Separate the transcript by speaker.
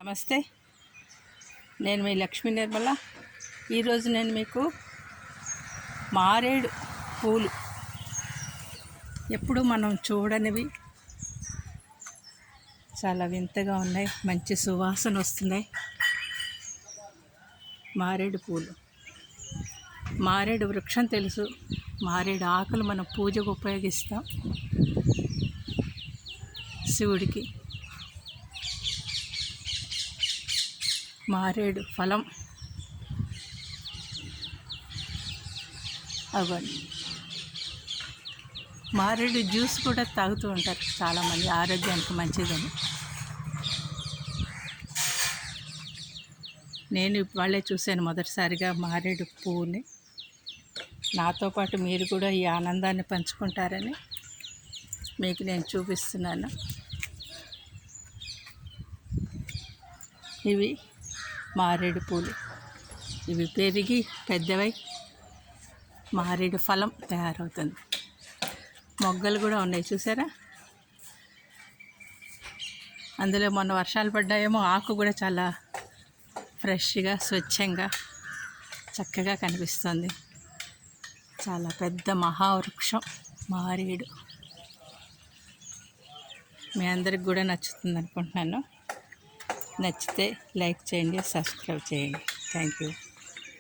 Speaker 1: నమస్తే, నేను మీ లక్ష్మీ నిర్మల. ఈరోజు నేను మీకు మారేడు పూలు ఎప్పుడు మనం చూడనివి చాలా వింతగా ఉన్నాయి, మంచి సువాసన వస్తున్నాయి. మారేడు పూలు, మారేడు వృక్షం తెలుసు, మారేడు ఆకులు మనం పూజకు ఉపయోగిస్తాం, శివుడికి. మారేడు ఫలం అవ్వండి. మారేడు జ్యూస్ కూడా తాగుతూ ఉంటారు చాలామంది, ఆరోగ్యానికి మంచిదని. నేను వాళ్ళే చూశాను మొదటిసారిగా మారేడు పువ్వుని. నాతో పాటు మీరు కూడా ఈ ఆనందాన్ని పంచుకుంటారని మీకు నేను చూపిస్తున్నాను. ఇవి మారేడు పూలు, ఇవి పెరిగి పెద్దవై మారేడు ఫలం తయారవుతుంది. మొగ్గలు కూడా ఉన్నాయి, చూసారా? అందులో మొన్న వర్షాలు పడ్డాయేమో, ఆకు కూడా చాలా ఫ్రెష్గా, స్వచ్ఛంగా, చక్కగా కనిపిస్తుంది. చాలా పెద్ద మహావృక్షం మారేడు. మీ అందరికి కూడా నచ్చుతుంది అనుకుంటున్నాను. నచ్చితే లైక్ చేయండి, సబ్స్క్రైబ్ చేయండి. Thank you.